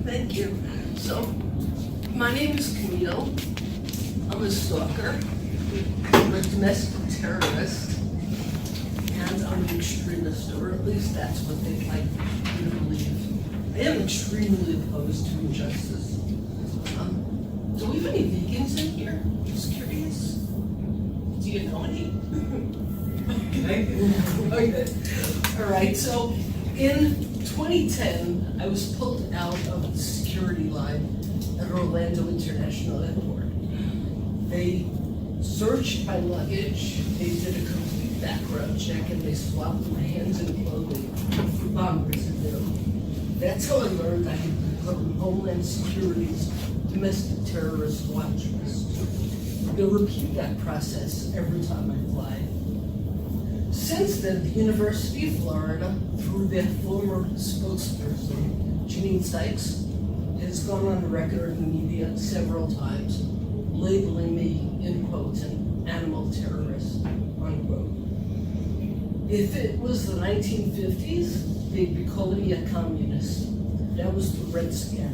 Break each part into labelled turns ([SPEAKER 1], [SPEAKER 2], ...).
[SPEAKER 1] Thank you. So, my name is Camille. I'm a stalker. I'm a domestic terrorist. And I'm an extremist, or at least that's what they'd like you to believe. I am extremely opposed to injustice. Do we have any vegans in here? Just curious. Do you know any? Okay. All right, so in 2010, I was pulled out of the security line at Orlando International Airport. They searched my luggage, they did a complete background check, and they swapped my hands and clothing for bomb residue. That's how I learned I had become on Homeland Security's domestic terrorist watch list. They'll repeat that process every time I fly. Since then, the University of Florida, through their former spokesperson, Janine Sykes, has gone on the record in the media several times, labeling me, in quotes, an animal terrorist, unquote. If it was the 1950s, they'd be calling me a communist. That was the Red Scare.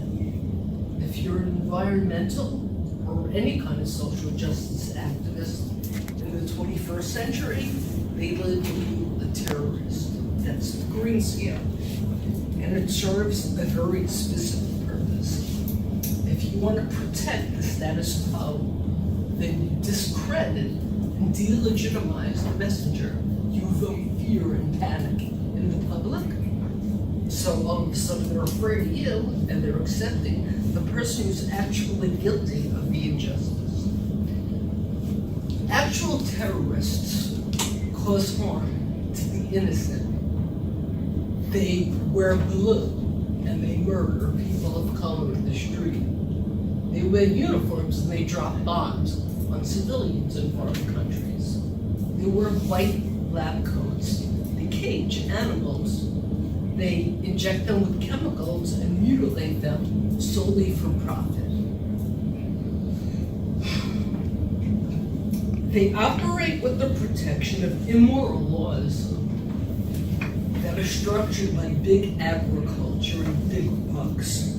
[SPEAKER 1] If you're an environmental or any kind of social justice activist in the 21st century, they label you a terrorist. That's the Green Scare. And it serves a very specific purpose. If you want to protect the status quo, then you discredit and delegitimize the messenger. You vote fear and panic in the public. So all of a sudden they're afraid of you, and they're accepting the person who's actually guilty of the injustice. Actual terrorists cause harm to the innocent. They wear blue and they murder people of color in the street. They wear uniforms and they drop bombs on civilians in foreign countries. They wear white lab coats. They cage animals. They inject them with chemicals and mutilate them solely for profit. They operate with the protection of immoral laws that are structured by big agriculture and big bucks.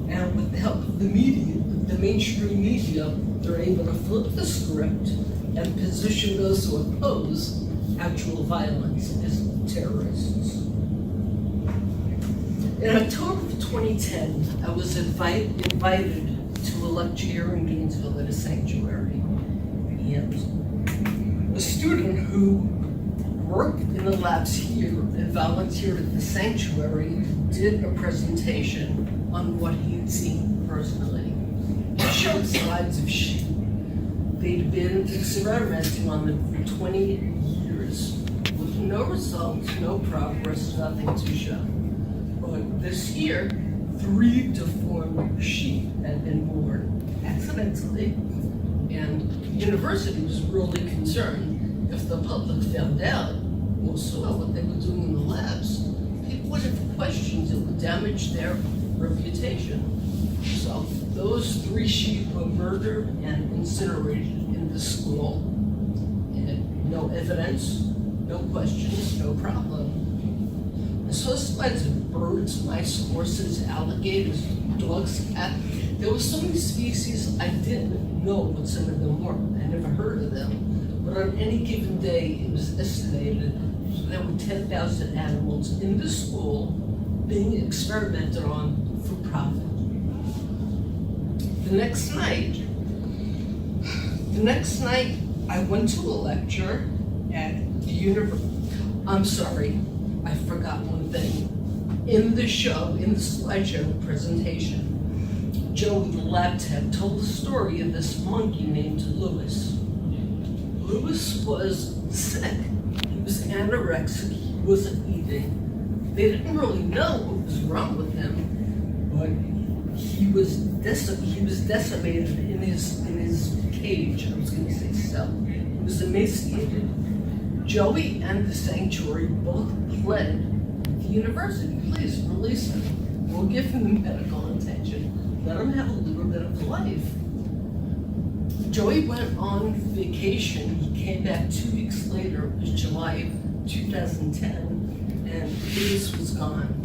[SPEAKER 1] And with the help of the media, the mainstream media, they're able to flip the script and position those who oppose actual violence as terrorists. In October of 2010, I was invited to a lecture here in Gainesville at a sanctuary. And a student who worked in the labs here and volunteered at the sanctuary did a presentation on what he had seen personally. He showed slides of sheep. They'd been experimenting on them for 20 years with no results, no progress, nothing to show. But this year, 3 deformed sheep had been born accidentally, and the university was really concerned if the public found out or saw what they were doing in the labs. People would have questions that would damage their reputation. So those 3 sheep were murdered and incinerated in the school. And no evidence, no questions, no problem. I saw slides of birds, mice, horses, alligators, dogs, cats. There were so many species I didn't know what some of them were. I never heard of them. But on any given day, it was estimated there were 10,000 animals in the school being experimented on for profit. The next night, I went to a lecture at the university. I'm sorry, I forgot one thing. In the slideshow presentation, Joe, the lab tech, told the story of this monkey named Lewis. Lewis was sick. He was anorexic. He wasn't eating. They didn't really know what was wrong with him, but he was decimated in his cage. I was going to say cell. He was emaciated. Joey and the sanctuary both pled the university, please release him. We'll give him the medical attention. Let him have a little bit of life. Joey went on vacation. He came back 2 weeks later. It was July of 2010. and Hayes was gone.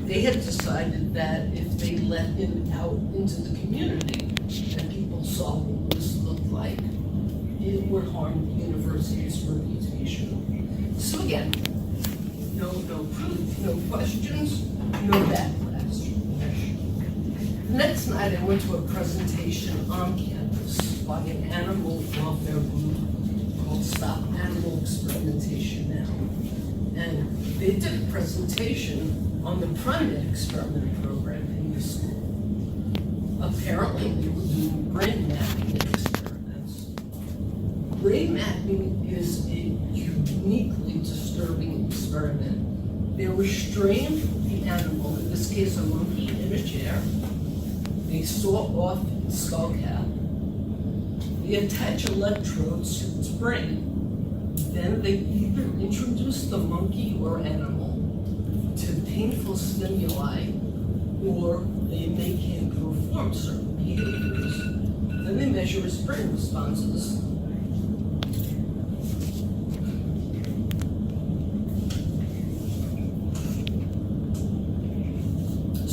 [SPEAKER 1] They had decided that if they let him out into the community and people saw what this looked like, it would harm the university's reputation. So again, no proof, no questions, no backlash. The next night I went to a presentation on campus by an animal welfare group called Stop Animal Experimentation Now. And they did a presentation on the primate experiment program in the school. Apparently they were doing brain mapping experiments. Brain mapping is a uniquely disturbing experiment. They restrained the animal, in this case a monkey, in a chair. They saw off its skull cap. They attach electrodes to its brain. Then they either introduce the monkey or animal to painful stimuli, or they make him perform certain behaviors. Then they measure his brain responses.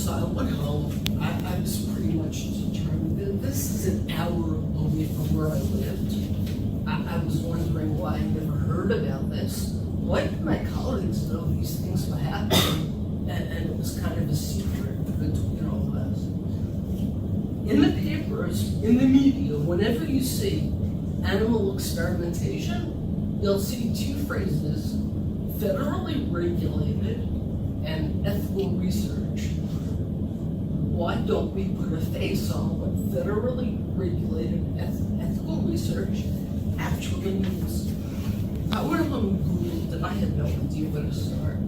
[SPEAKER 1] So I went home. I was pretty much determined that this is an hour away from where I lived. I was wondering why I never heard about this. Why did my colleagues know these things were happening? And it was kind of a secret between all of us. In the papers, in the media, whenever you see animal experimentation, you'll see two phrases: federally regulated and ethical research. Why don't we put a face on what federally regulated ethical research actually means? I went home and Googled and I had no idea where to start.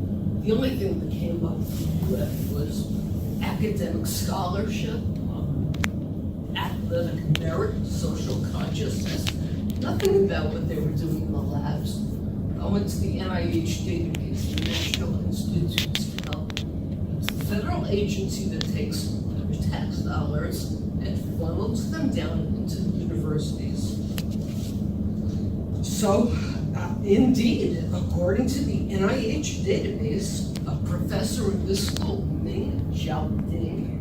[SPEAKER 1] The only thing that came up with was academic scholarship, athletic merit, social consciousness, nothing about what they were doing in the labs. I went to the NIH database, the National Institutes of Health. It's the federal agency that takes your tax dollars and funnels them down into the universities. So, indeed, according to the NIH database, a professor at this school, Ming Xiaoding,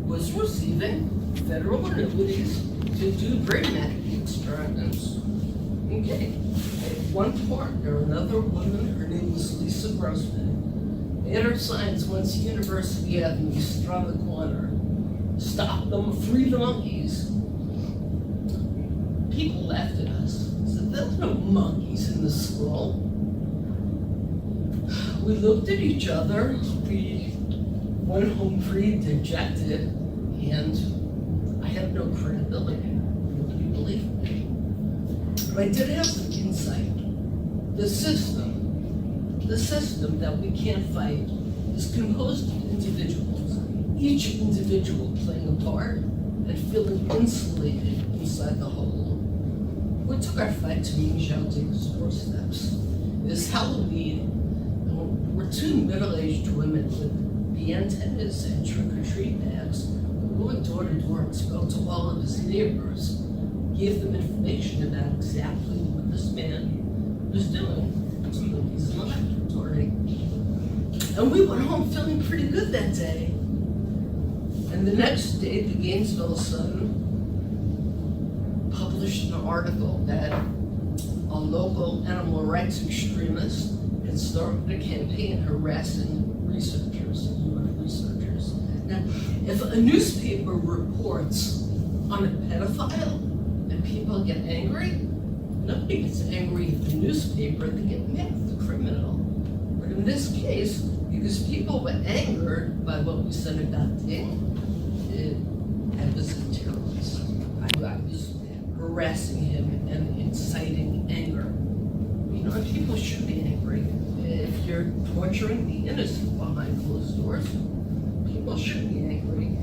[SPEAKER 1] was receiving federal annuities to do brain mapping experiments. Okay, at one partner, another woman, her name was Lisa Grossman, they had her signs once University Avenue, stood on the corner, stop them, free the monkeys. People laughed at us. There's no monkeys in the school. We looked at each other, we went home pretty dejected, and I had no credibility. Nobody believed me. But I did have some insight. The system that we can't fight is composed of individuals, each individual playing a part and feeling insulated inside the whole. We took our fight to Ming Xiaoding's doorsteps. It is Halloween, and we're two middle-aged women with the antennas and trick-or-treat bags. We went door to door and spoke to all of his neighbors, gave them information about exactly what this man was doing to monkeys in the laboratory. And we went home feeling pretty good that day. And the next day, the Gainesville Sun published an article that a local animal rights extremist had started a campaign harassing researchers, human researchers. Now, if a newspaper reports on a pedophile and people get angry, nobody gets angry at the newspaper, they get mad at the criminal. But in this case, because people were angered by what we said about Ting, I was a terrorist. I was harassing him and inciting anger. You know, people should be angry. If you're torturing the innocent behind closed doors, people should be angry.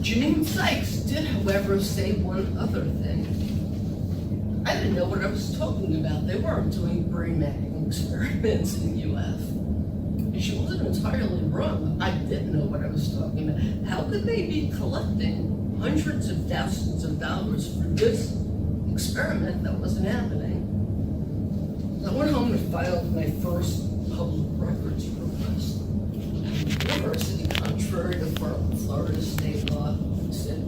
[SPEAKER 1] Janine Sykes did, however, say one other thing. I didn't know what I was talking about. They weren't doing brain mapping experiments in UF. She wasn't entirely wrong. I didn't know what I was talking about. How could they be collecting hundreds of thousands of dollars for this experiment that wasn't happening? I went home and filed my first public records request. The university, contrary to Florida state law, said,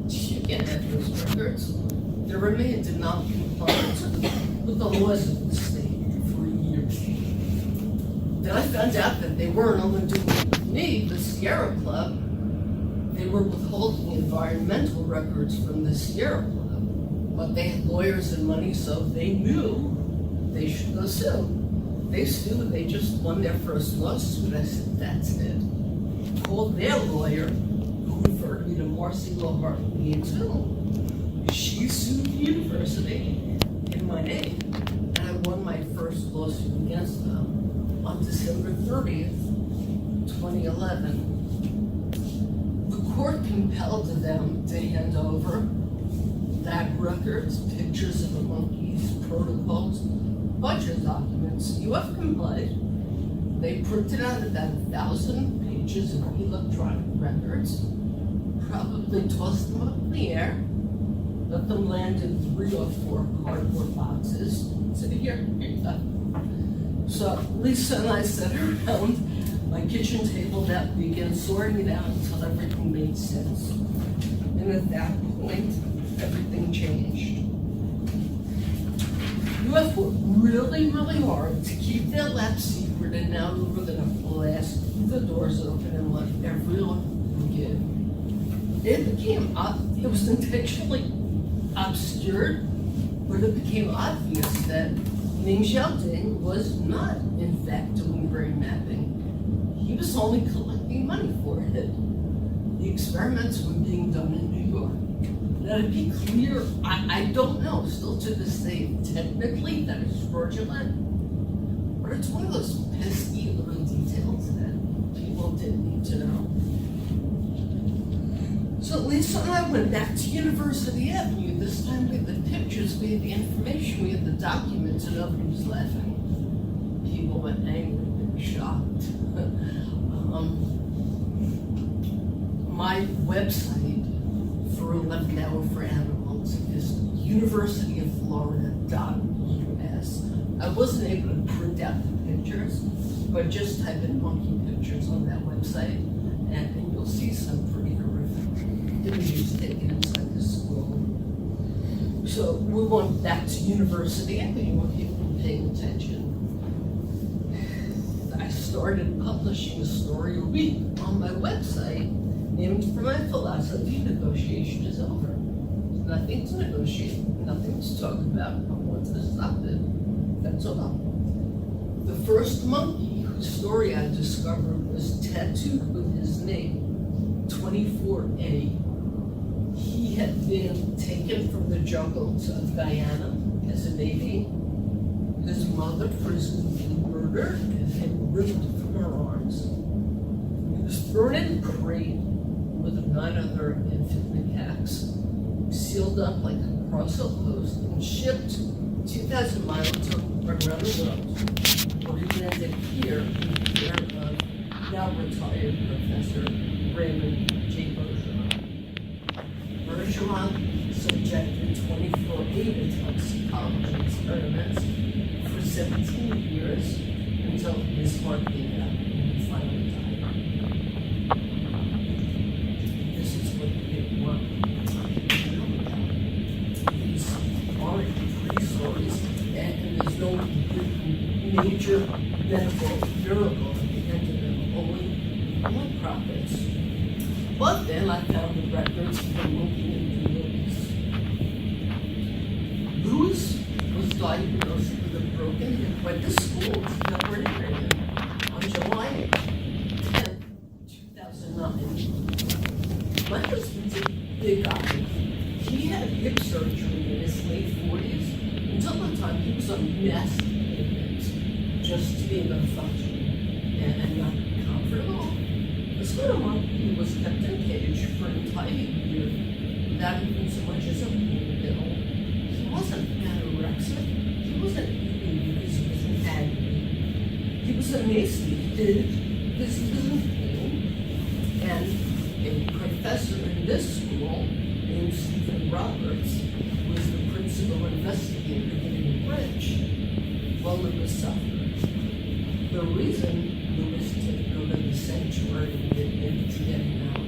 [SPEAKER 1] you can't have those records. They remained in non-compliance with the laws of the state for years. Then I found out that they weren't only doing it with me, the Sierra Club, they were withholding environmental records from the Sierra Club. But they had lawyers and money, so they knew they should go sue. They sued, they just won their first lawsuit. I said, that's it. Called their lawyer, who referred me to Marcy Lohartley too. She sued the university in my name, and I won my first lawsuit against them on December 30th, 2011. The court compelled them to hand over lab records, pictures of the monkeys, protocols, budget documents. You have complied. They printed out about 1,000 pages of electronic records, probably tossed them up in the air, let them land in 3 or 4 cardboard boxes. So here you go. So Lisa and I sat around my kitchen table that weekend, sorting it out until everything made sense. And at that point, everything changed. You have worked really, really hard to keep their lab secret, and now we were gonna blast the doors open and let everyone begin. It became, it was intentionally obscured, but it became obvious that Ning Xiaoding was not, in fact, doing brain mapping. He was only collecting money for it. The experiments were being done in New York. Now, to be clear, I don't know, still to this day, technically, that is fraudulent, but it's one of those pesky little details that people didn't need to know. So Lisa and I went back to University Avenue. This time we had the pictures, we had the information, we had the documents, and nobody was laughing. People went angry and shocked. My website for 11th Hour for Animals is universityoflorida.us. I wasn't able to print out the pictures, but just type in monkey pictures on that website, and you'll see some pretty horrific images taken inside the school. So we went back to University Avenue when people were paying attention. I started publishing a story a week on my website named for my philosophy: negotiation is over. There's nothing to negotiate, nothing to talk about. I want to stop it. That's all. The first monkey whose story I discovered was tattooed with his name, 24A. He had been taken from the jungles of Guyana as a baby. His mother presumably murdered and ripped from her arms. He was thrown in a crate with 9 other infant macaques, sealed up like a parcel post, and shipped 2,000 miles around the world, where he landed here in the care of now retired Professor Raymond J. Bergeron. Bergeron subjected 24A to toxicology experiments for 17 years until his heart gave out and he finally died. This is what the big one. These aren't free stories, and there's no major medical miracle at the end of them, only profits. But then I found the records from looking into Louis. Louis was diagnosed with a broken hip by the school veterinarian on July 10, 2009. My husband's a big guy. He had hip surgery in his late 40s. Until the time he was on massive maintenance just to be able to function and not be comfortable. This little monkey was kept in a cage for an entire year without even so much as a pill. He wasn't anorexic. He wasn't eating because he was in agony. He was emaciated because he was in pain. And a professor in this school named Stephen Roberts was the principal investigator getting rich while it was suffering. The the reason Lewis took over the sanctuary and admitted to getting out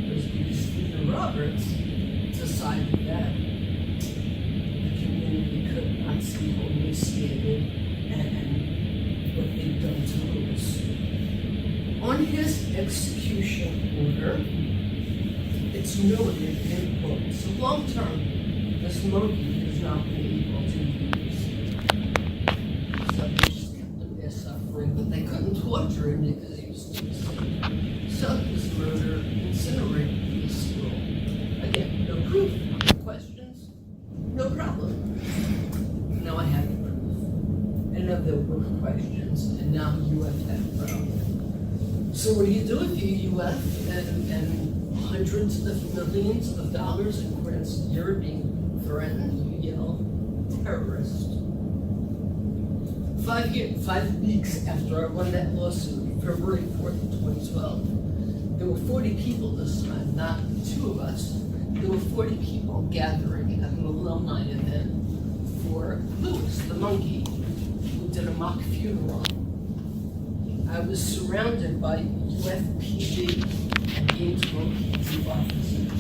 [SPEAKER 1] was because Stephen Roberts decided that the community could not see how emaciated and what they'd done to Lewis. On his execution order, it's noted in quotes, so long term, this monkey has not been able to use. So they just kept him there suffering, but they couldn't torture him because he was too sick. So his murder incinerated the school. Again, no proof, no questions, no problem. Now I have the proof. And now there were questions, and now UF had a problem. So what do you do if you're UF and hundreds of millions of dollars in grants a year are being threatened? You yell, terrorist. 5 weeks after I won that lawsuit, February 4th, 2012, there were 40 people this time, not the two of us. There were 40 people gathering at an alumni event for Lewis, the monkey, who did a mock funeral. I was surrounded by UFPD and Gainesville PD officers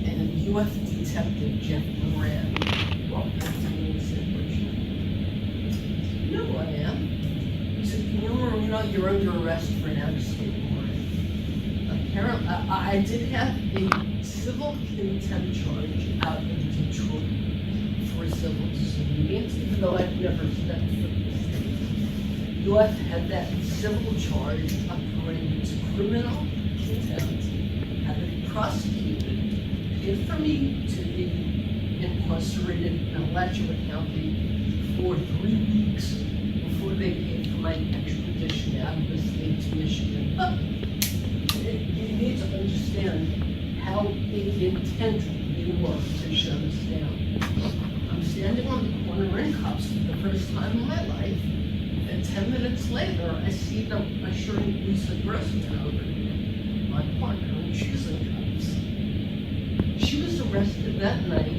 [SPEAKER 1] and UF Detective Jeff Moran walked up to me and said, "You know who I am?" He said, "Camille Marino, you're under arrest for an out-of-state warrant." Apparently, I did have a civil contempt charge out of Detroit for civil disobedience, even though I'd never stepped foot in the state. UF had that civil charge upgraded to criminal contempt, had to be prosecuted, paid for me to be incarcerated in Alachua County for 3 weeks before they paid for my extradition out of the state to Michigan. But you need to understand how intent they were to shut us down. I'm standing on the corner in cuffs for the first time in my life. And 10 minutes later, I see them ushering Lisa Grossman over to me, my partner, and she's in cuffs. She was arrested that night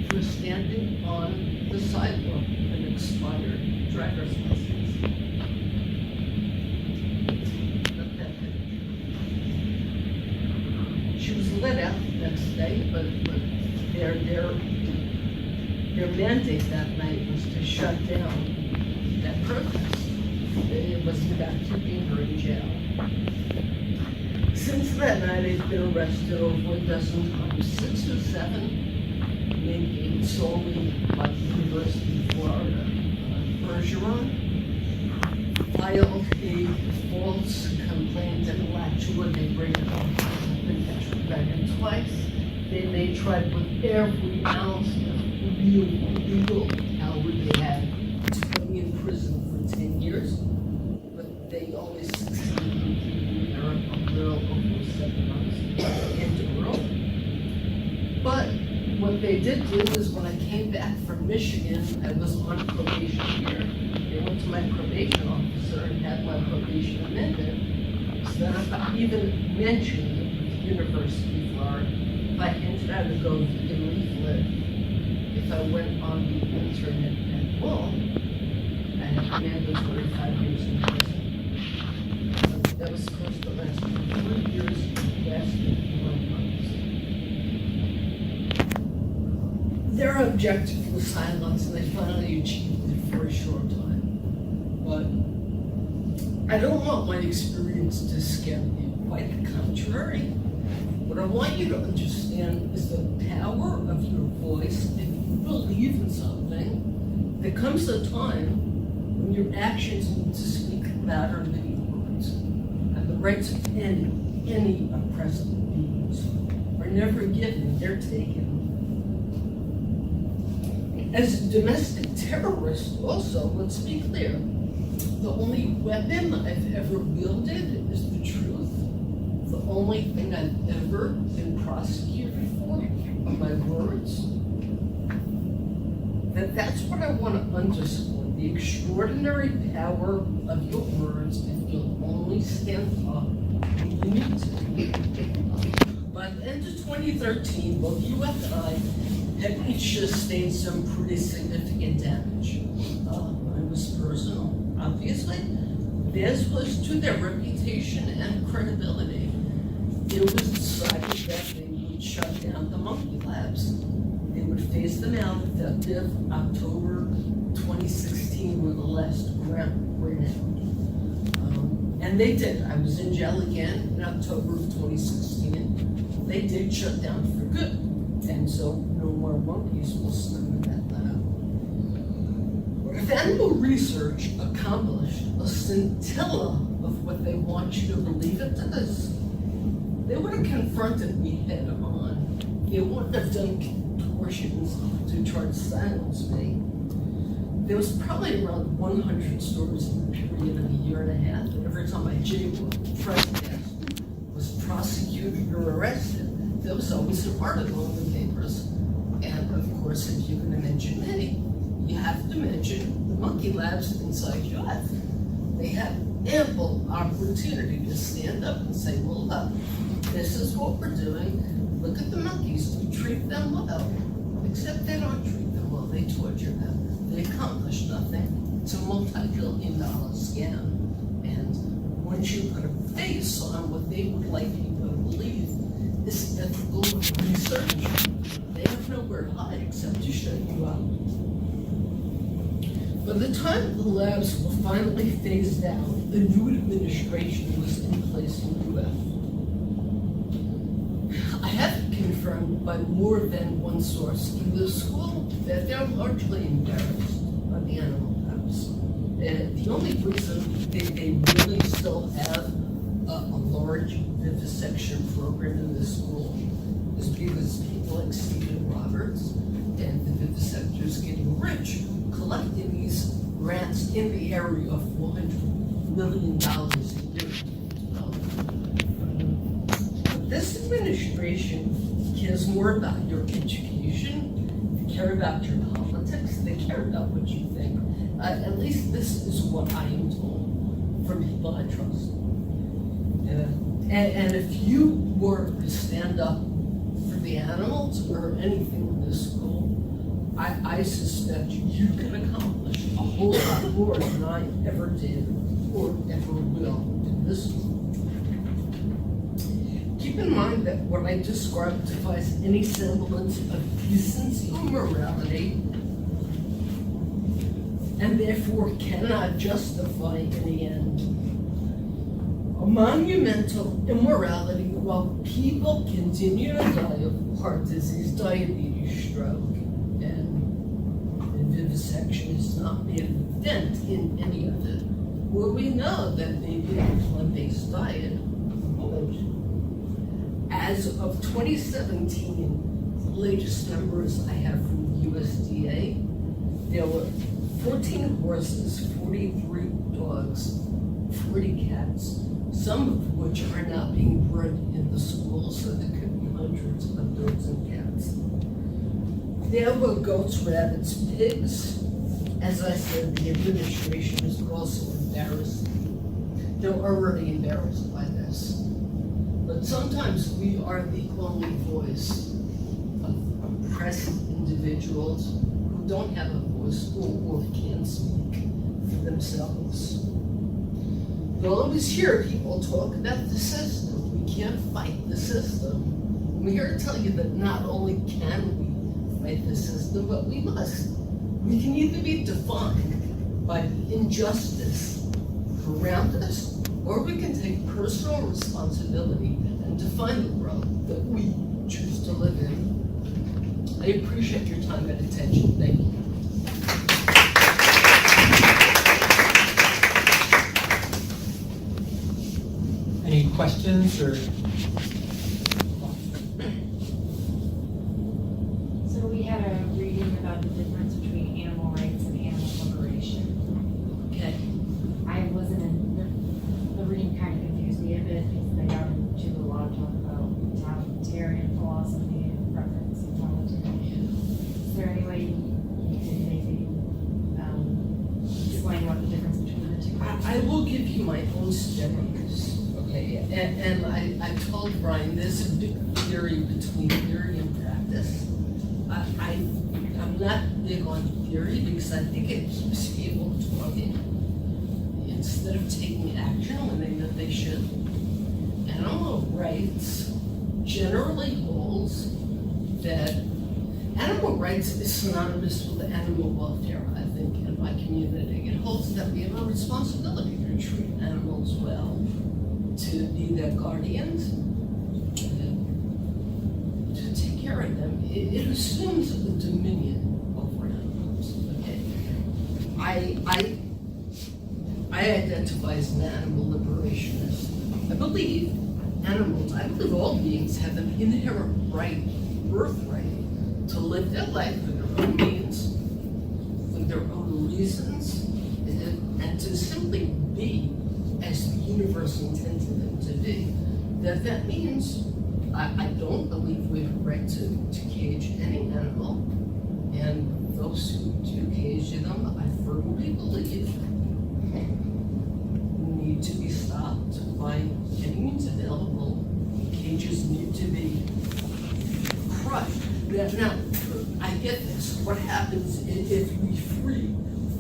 [SPEAKER 1] for standing on the sidewalk with an expired driver's license. Not that big. She was let out the next day, but their mandate that night was to shut down that protest. It was about keeping her in jail. Since that night, I've been arrested over a dozen times, 6 or 7, mandated solely by the University of Florida. Bergeron filed a false complaint in Alachua. They bring it up. I've been extradited twice. They tried with every ounce of real legal power they had to put me in prison for 10 years, but they always succeeded in keeping me there a little over 7 months in the world. But what they did do is when I came back from Michigan, I was on probation here. They went to my probation officer and had my probation amended. So that if I even mentioned the University of Florida, if I handed out a go vegan leaflet, if I went on the internet at all, I had mandatory 5 years in prison. That was supposed to last for 3 years, and lasted 1 month. Their objective was silence, and they finally achieved it for a short time. But I don't want my experience to scare you. Quite the contrary. What I want you to understand is the power of your voice. If you believe in something, there comes a time when your actions need to speak louder than your words. And the rights of any oppressed beings are never given, they're taken. As a domestic terrorist also, let's be clear, the only weapon I've ever wielded is the truth. The only thing I've ever been prosecuted for are my words. That's what I want to underscore, the extraordinary power of your words if you'll only stand up when you need to. By the end of 2013, both you and I had each sustained some pretty significant damage. Mine was personal, obviously. Theirs was to their reputation and credibility. It was decided that they would shut down the monkey labs. They would phase them out effective October 2016 when the last grant ran out. And they did. I was in jail again in October of 2016. They did shut down for good. And so no more monkeys will swim in that lab. If animal research accomplished a scintilla of what they want you to believe it does, they would have confronted me head on. They wouldn't have done contortions to try to silence me. There was probably around 100 stories in the period of a year and a half. And every time I jailbroke, trespassed, was prosecuted or arrested, there was always an article in the papers. And of course, if you're going to mention any, you have to mention the monkey labs inside UF. They had ample opportunity to stand up and say, well, look, this is what we're doing. Look at the monkeys. We treat them well. Except they don't treat them well. They torture them. They accomplish nothing. It's a multi-billion-dollar scam. And once you put a face on what they would like people to believe is ethical research, they have nowhere to hide except to shut you up. By the time the labs were finally phased out, a new administration was in place in UF. I have it confirmed by more than one source in the school that they're largely embarrassed by the animal labs. And the only reason they really still have a large vivisection program in the school is because people like Stephen Roberts and the vivisectors getting rich collecting these grants in the area of $400 million a year. But this administration cares more about your education, they care about your politics, they care about what you think. At least this is what I am told from people I trust. And if you were to stand up for the animals or anything in this school, I suspect you can accomplish a whole lot more than I ever did or ever will in this school. Keep in mind that what I described defies any semblance of decency or morality, and therefore cannot justify any end. A monumental immorality while people continue to die of heart disease, diabetes, stroke, and vivisection has not made a dent in any of it. Well, we know that maybe a plant-based diet would. As of 2017, the latest numbers I have from the USDA, there were 14 horses, 43 dogs, 40 cats, some of which are now being bred in the schools, so there could be hundreds of dogs and cats. There were goats, rabbits, pigs. As I said, the administration is also embarrassed. They're already embarrassed by this. But sometimes we are the only voice of oppressed individuals who don't have a voice or can't speak for themselves. You'll always hear people talk about the system. We can't fight the system. I'm here to tell you that not only can we fight the system, but we must. We can either be defined by the injustice around us, or we can take personal responsibility and define the world that we choose to live in. I appreciate your time and attention. Thank you.
[SPEAKER 2] Any questions or?
[SPEAKER 3] So we had a reading about the difference between animal rights and animal liberation.
[SPEAKER 1] Okay.
[SPEAKER 3] I wasn't in, the reading kind of confused me a bit because they got into a lot of talk about totalitarian philosophy and preference and totalitarian. Is there any way you could maybe explain what the difference between the two is?
[SPEAKER 1] I will give you my own studies. Okay, and I told Brian there's a big theory between theory and practice. I'm not big on theory because I think it keeps people talking. You instead of taking action when they know they should. Animal rights generally holds that animal rights is synonymous with animal welfare, I think, in my community. It holds that we have a responsibility to treat animals well, to be their guardians, to take care of them. It assumes a dominion over animals, okay? I identify as an animal liberationist. I believe all beings have an inherent right, birthright, to live their life for their own means, for their own reasons, and to simply be as the universe intended them to be. That means I don't believe we have a right to cage any animal, and those who do cage them, I firmly believe, need to be stopped by any means available. Cages need to be crushed. Now, I get this. What happens if we free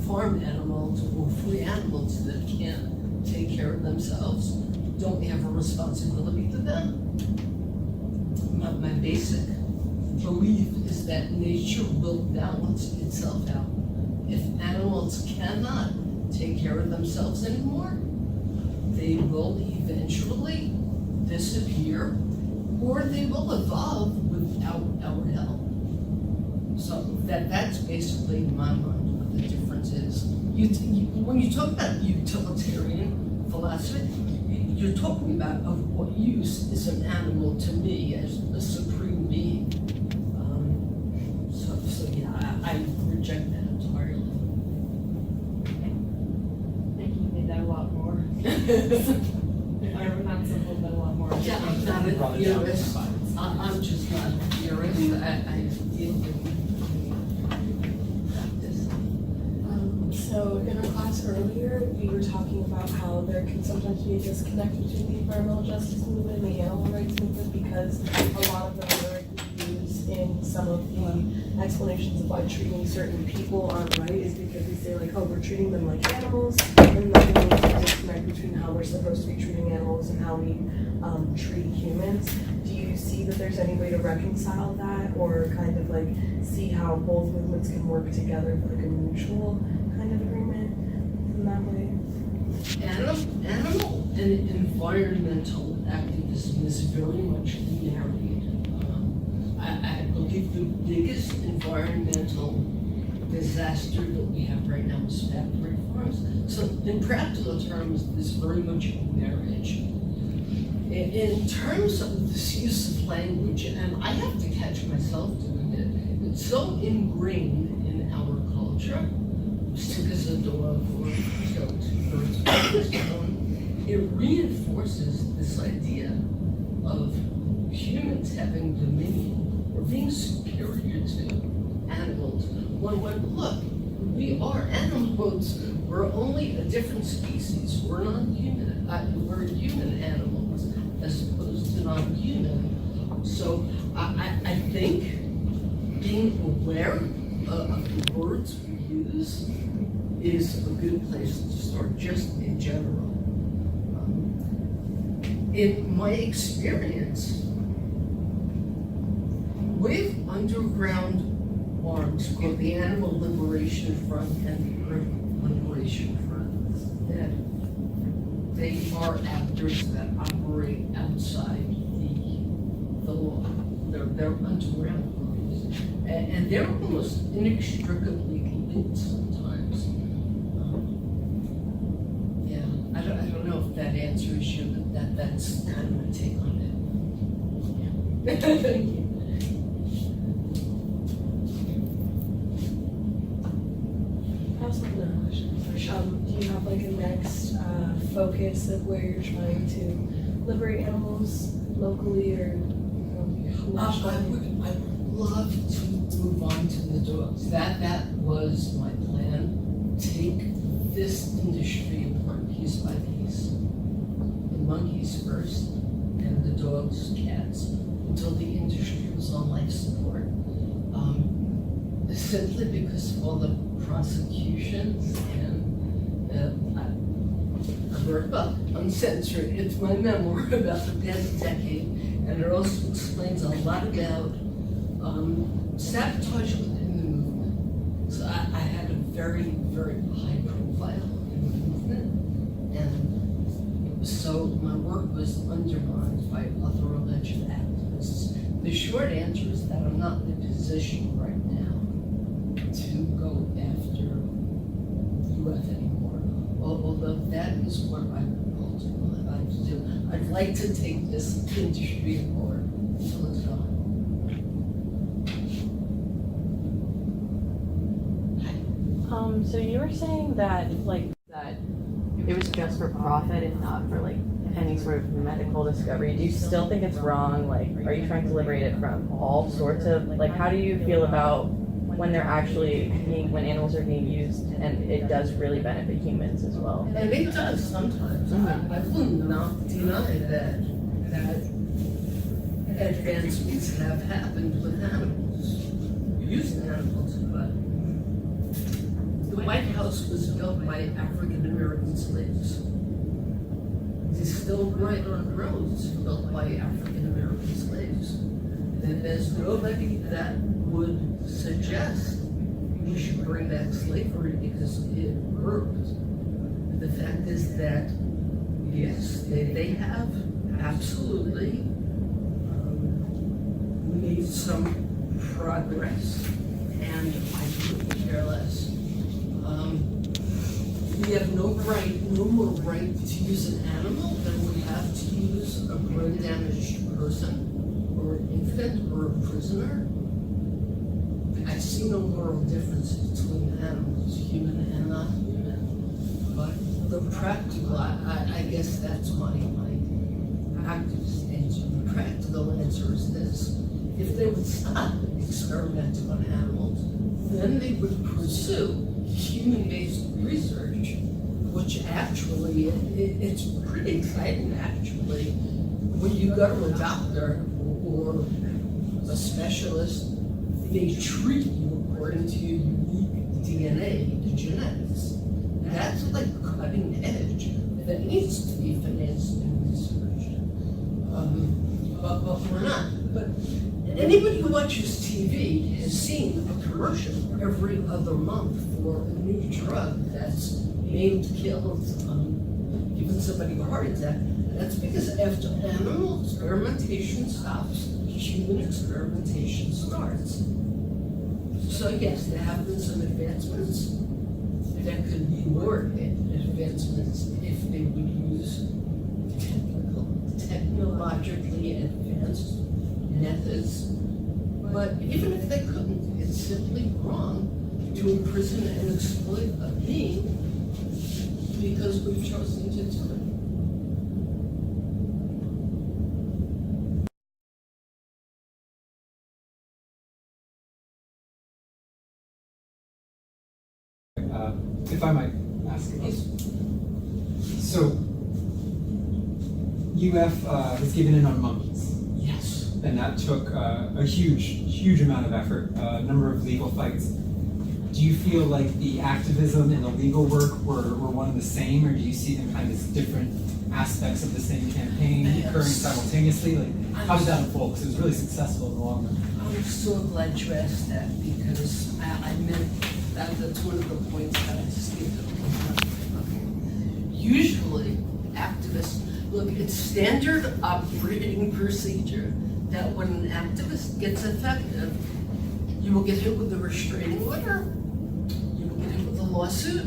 [SPEAKER 1] farm animals or free animals that can't take care of themselves? Don't we have a responsibility to them? My basic belief is that nature will balance itself out. If animals cannot take care of themselves anymore, they will eventually disappear, or they will evolve without our help. So that's basically in my mind what the difference is. When you talk about utilitarian philosophy, you're talking about of what use is an animal to me as a supreme being. So yeah, I reject that entirely.
[SPEAKER 3] I think you made that a lot more. Or not simple, but a lot more.
[SPEAKER 1] Yeah, I'm not a theorist. I'm just not a theorist. I deal with practice.
[SPEAKER 4] So in our class earlier, we were talking about how there can sometimes be a disconnect between the environmental justice movement and the animal rights movement, because a lot of them are used in some of the explanations of why treating certain people aren't right is because we say like, oh, we're treating them like animals, and then there's a disconnect between how we're supposed to be treating animals and how we treat humans. Do you see that there's any way to reconcile that, or kind of like see how both movements can work together for like a mutual kind of agreement in that way?
[SPEAKER 1] Animal and environmental activism is very much married. I believe the biggest environmental disaster that we have right now is factory farms. So in practical terms, there's very much a marriage. In terms of this use of language, and I have to catch myself doing it, it's so ingrained in our culture, sick as a dog or killed two birds with a stone, it reinforces this idea of humans having dominion or being superior to animals. When look, we are animals. We're only a different species. We're not human. We're human animals as opposed to non-human. So I think being aware of the words we use is a good place to start, just in general. In my experience, with underground arms called the Animal Liberation Front and the Earth Liberation Front, that they are actors that operate outside the law. They're underground groups, and they're almost inextricably linked sometimes. Yeah, I don't know if that answers you, but that's kind of my take on it. Yeah. Thank you.
[SPEAKER 4] I also have another question. Do you have like a next focus of where you're trying to liberate animals locally or nationally?
[SPEAKER 1] I would love to move on to the dogs. That was my plan. Take this industry apart piece by piece. The monkeys first, and the dogs, cats, until the industry was on life support. Simply because of all the prosecutions and author, well, uncensored, it's my memoir about the past decade, and it also explains a lot about sabotage within the movement. So I had a very, very high profile in the movement, and so my work was undermined by other alleged activists. The short answer is that I'm not in a position right now to go after UF anymore, although that is what I would ultimately like to do. I'd like to take this industry forward until it's gone.
[SPEAKER 5] So you were saying that it was just for profit and not for like any sort of medical discovery. Do you still think it's wrong? Like, are you trying to liberate it from all sorts of, like, how do you feel about when they're actually when animals are being used and it does really benefit humans as well?
[SPEAKER 1] And it does sometimes. I will not deny that advancements have happened with animals, using animals, but the White House was built by African American slaves. It's still right on roads built by African American slaves. And there's nobody that would suggest we should bring back slavery because it worked. The fact is that, yes, they have absolutely made some progress, and I couldn't care less. We have no more right to use an animal than we have to use a brain damaged person, or an infant, or a prisoner. I see no moral difference between animals, human and not human. But the practical, I guess that's my activist answer. The practical answer is this: if they would stop experimenting on animals, then they would pursue human-based research, which actually, it's pretty exciting actually. When you go to a doctor or a specialist, they treat you according to your unique DNA, the genetics. That's like cutting edge that needs to be financed and researched. But we're not. But anybody who watches TV has seen a commercial every other month for a new drug that's made to kill, giving somebody a heart attack. That's because after animal experimentation stops, human experimentation starts. So yes, there have been some advancements. There could be more advancements if they would use technologically advanced methods. But even if they couldn't, it's simply wrong to imprison and exploit a being because we've chosen to do it.
[SPEAKER 2] If I might ask about so UF has given in on monkeys.
[SPEAKER 1] Yes.
[SPEAKER 2] And that took a huge amount of effort, a number of legal fights. Do you feel like the activism and the legal work were one and the same, or do you see them kind of as different aspects of the same campaign occurring simultaneously? Like, how did that unfold? Because it was really successful in the long run.
[SPEAKER 1] I'm so glad you asked that because I meant that's one of the points that I skipped over. Usually, activists, look, it's standard operating procedure that when an activist gets effective, you will get hit with a restraining order, you will get hit with a lawsuit,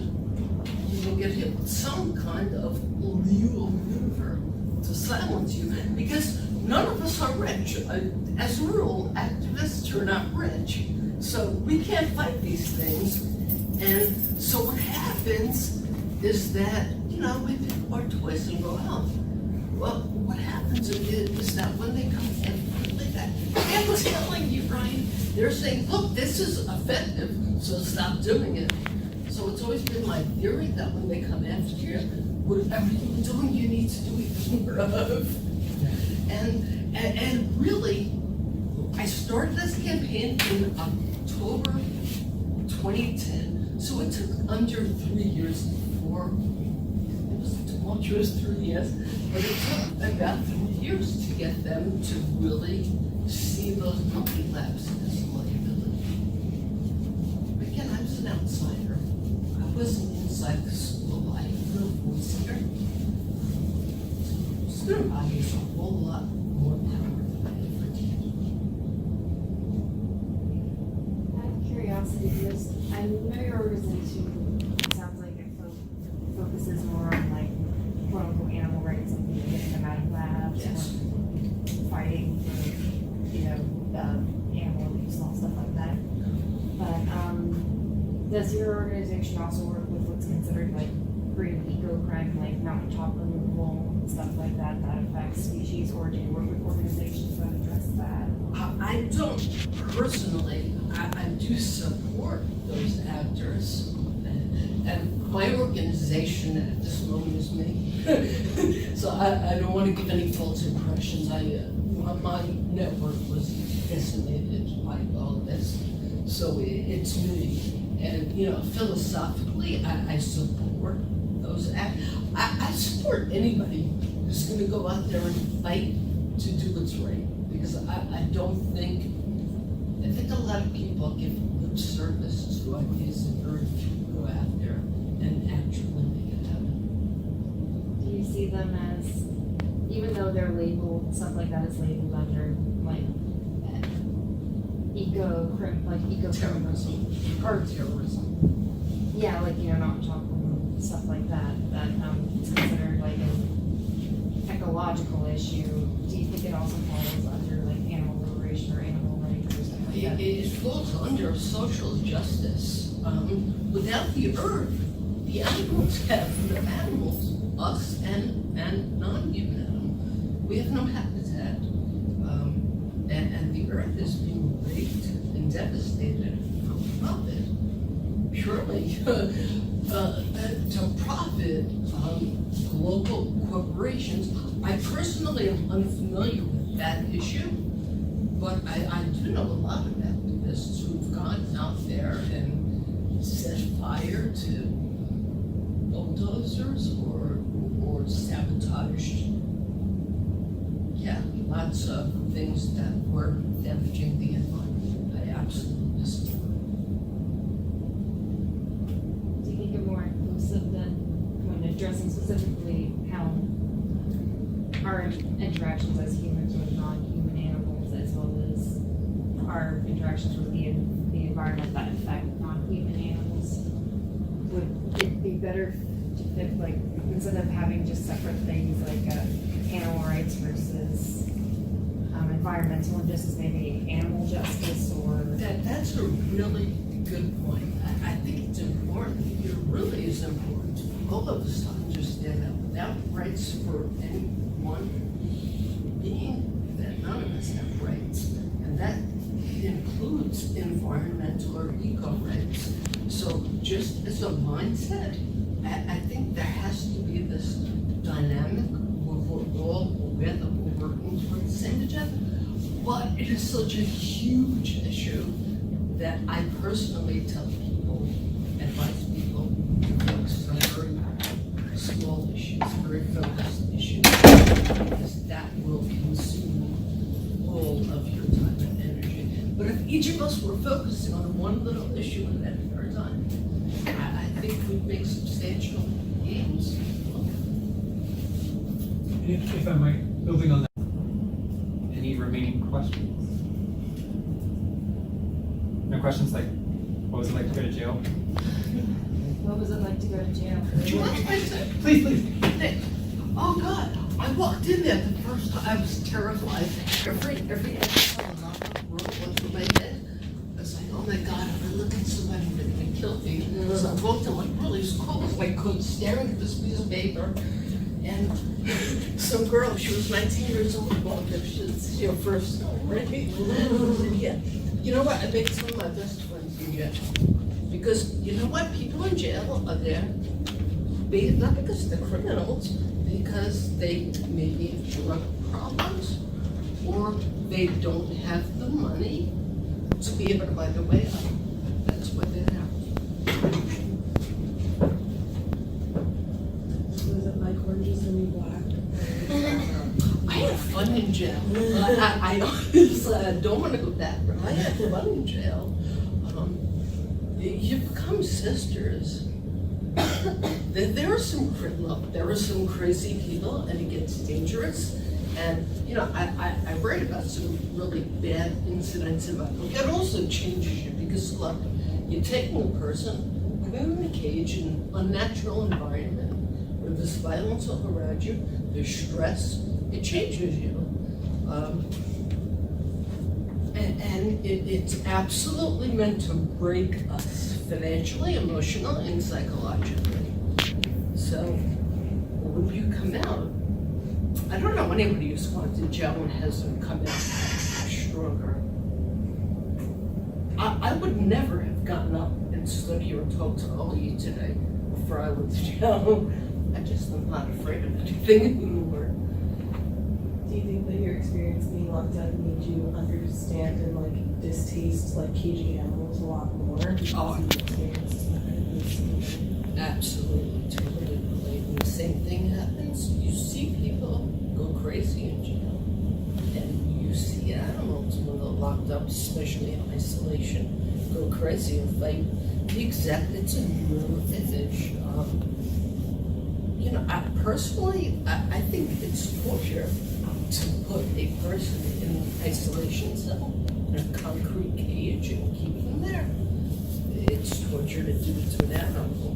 [SPEAKER 1] you will get hit with some kind of legal maneuver to silence you, because none of us are rich. As a rule, activists are not rich, so we can't fight these things. And so what happens is that, we pick our toys and go out. Well, what happens is that when they come in like that, I'm telling you, Brian, they're saying, look, this is effective, so stop doing it. So it's always been my theory that when they come after you, whatever you're doing, you need to do even more of. And really, I started this campaign in October 2010, so it took under 3 years before. It was tumultuous 3 years, but it took about 3 years to get them to really see those puppy labs as a liability. Again, I was an outsider. I wasn't inside the school. I had no voice here. Student body is a whole lot more power than I ever did.
[SPEAKER 3] Out of curiosity, because I know your organization, it sounds like it focuses more on like quote unquote animal rights and getting them out of labs
[SPEAKER 1] Yes.
[SPEAKER 3] or fighting for, you know, animal abuse and all stuff like that. But does your organization also work with what's considered like green eco-crime, like mountaintop removal and stuff like that, that affects species, or do you work with organizations that address that?
[SPEAKER 1] I don't personally, I do support those actors. And my organization at this moment is me. So I don't want to give any false impressions. My network was decimated by all of this. So it's me. And, you know, philosophically, I support those I support anybody who's going to go out there and fight to do what's right. Because I think a lot of people give lip service to ideas and very few go out there and actually make it happen.
[SPEAKER 3] Do you see them as, even though they're labeled, stuff like that is labeled under like
[SPEAKER 1] Terrorism.
[SPEAKER 3] or
[SPEAKER 1] Terrorism.
[SPEAKER 3] yeah, like, you know, mountaintop removal, stuff like that, that is considered like an ecological issue? Do you think it also falls under like animal liberation or animal rights or something like that?
[SPEAKER 1] It falls under social justice. Without the earth, the animals have no animals, us and non-human animals. We have no habitat. And the earth is being raped and devastated for profit. Purely to profit global corporations. I personally am unfamiliar with that issue, but I do know a lot of activists who've gone out there and set fire to bulldozers or sabotaged, lots of things that were damaging the environment. I absolutely support.
[SPEAKER 3] Do you think you're more inclusive than when addressing specifically how our interactions as humans with non-human animals, as well as our interactions with the environment that affect non-human animals? Would it be better to pick, like, instead of having just separate things like animal rights versus environmental injustice, maybe animal justice, or
[SPEAKER 1] That's a really good point. I think it's important, it really is important for all of us to understand that without rights for any one being, that none of us have rights. And that includes environmental or eco rights. So just as a mindset, I think there has to be this dynamic where we're all aware that we're working towards the same agenda. But it is such a huge issue that I personally tell people, advise people, to focus on very small issues, very focused issues, because that will consume all of your time and energy. But if each of us were focusing on one little issue at a time, I think we'd make substantial gains.
[SPEAKER 2] If I might, building on that, any remaining questions? No questions like, what was it like to go to jail?
[SPEAKER 3] what was it like to go to jail?
[SPEAKER 1] Do you want my tip?
[SPEAKER 2] Please.
[SPEAKER 1] Oh God, I walked in there the first time, I was terrified. Every episode of Knock wrote one through my head. I was like, oh my God, if I look at somebody, they're gonna kill me. So I walked in like really as close as I could, staring at this piece of paper. And some girl, she was 19 years old, well, she's your first, right? Yeah. You know what, I made some of my best friends in jail. Because you know what, people in jail are there, not because they're criminals, because they maybe have drug problems, or they don't have the money to be able to buy their way out. That's what they're there.
[SPEAKER 4] Was it like when
[SPEAKER 1] jail. I don't want to go back, but I had fun in jail. You become sisters. There are some crazy people, and it gets dangerous. And you know, I read about some really bad incidents in my book. It also changes you because look, you're taking a person, putting them in a cage in an unnatural environment where there's violence all around you, there's stress. It changes you. And it's absolutely meant to break us financially, emotionally, and psychologically. So when you come out, I don't know anybody who's gone to jail and hasn't come out stronger. I would never have gotten up and stood here and talked to all of you today before I went to jail. I just am not afraid of anything anymore.
[SPEAKER 4] Do you think that your experience being locked up made you understand and like distaste like caging animals a lot more?
[SPEAKER 1] Oh.
[SPEAKER 4] You experienced that?
[SPEAKER 1] Absolutely, totally related. The same thing happens. You see people go crazy in jail, and you see animals when they're locked up, especially in isolation, go crazy and fight. It's a mirror image. You know, I think it's torture to put a person in an isolation cell in a concrete cage and keep them there. It's torture to do it to an animal.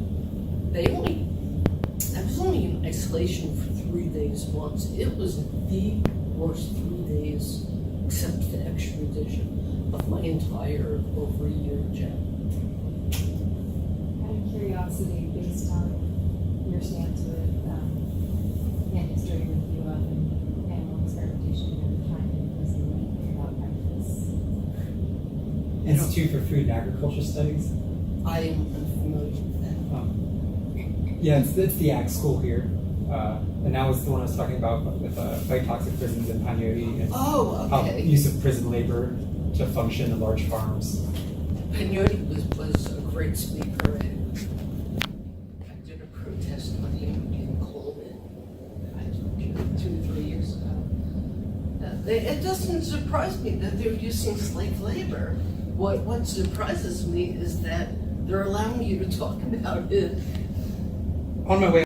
[SPEAKER 1] I was only in isolation for 3 days once. It was the worst 3 days, except for extradition, of my entire over a year in jail.
[SPEAKER 3] Out of curiosity, based on your stance with history with you of animal experimentation and time in prison about practice.
[SPEAKER 2] Institute for Food and Agriculture Studies.
[SPEAKER 1] I am unfamiliar with that.
[SPEAKER 2] Yeah, it's the ag school here. And that was the one I was talking about with fight toxic prisons in Pagnotti and
[SPEAKER 1] Oh,
[SPEAKER 2] how
[SPEAKER 1] okay.
[SPEAKER 2] use of prison labor to function in large farms.
[SPEAKER 1] Pagnotti was a great speaker, and I did a protest on him in Coleman, I told you, 2 or 3 years ago. It doesn't surprise me that they're using slave labor. What surprises me is that they're allowing you to talk about it.
[SPEAKER 2] On my way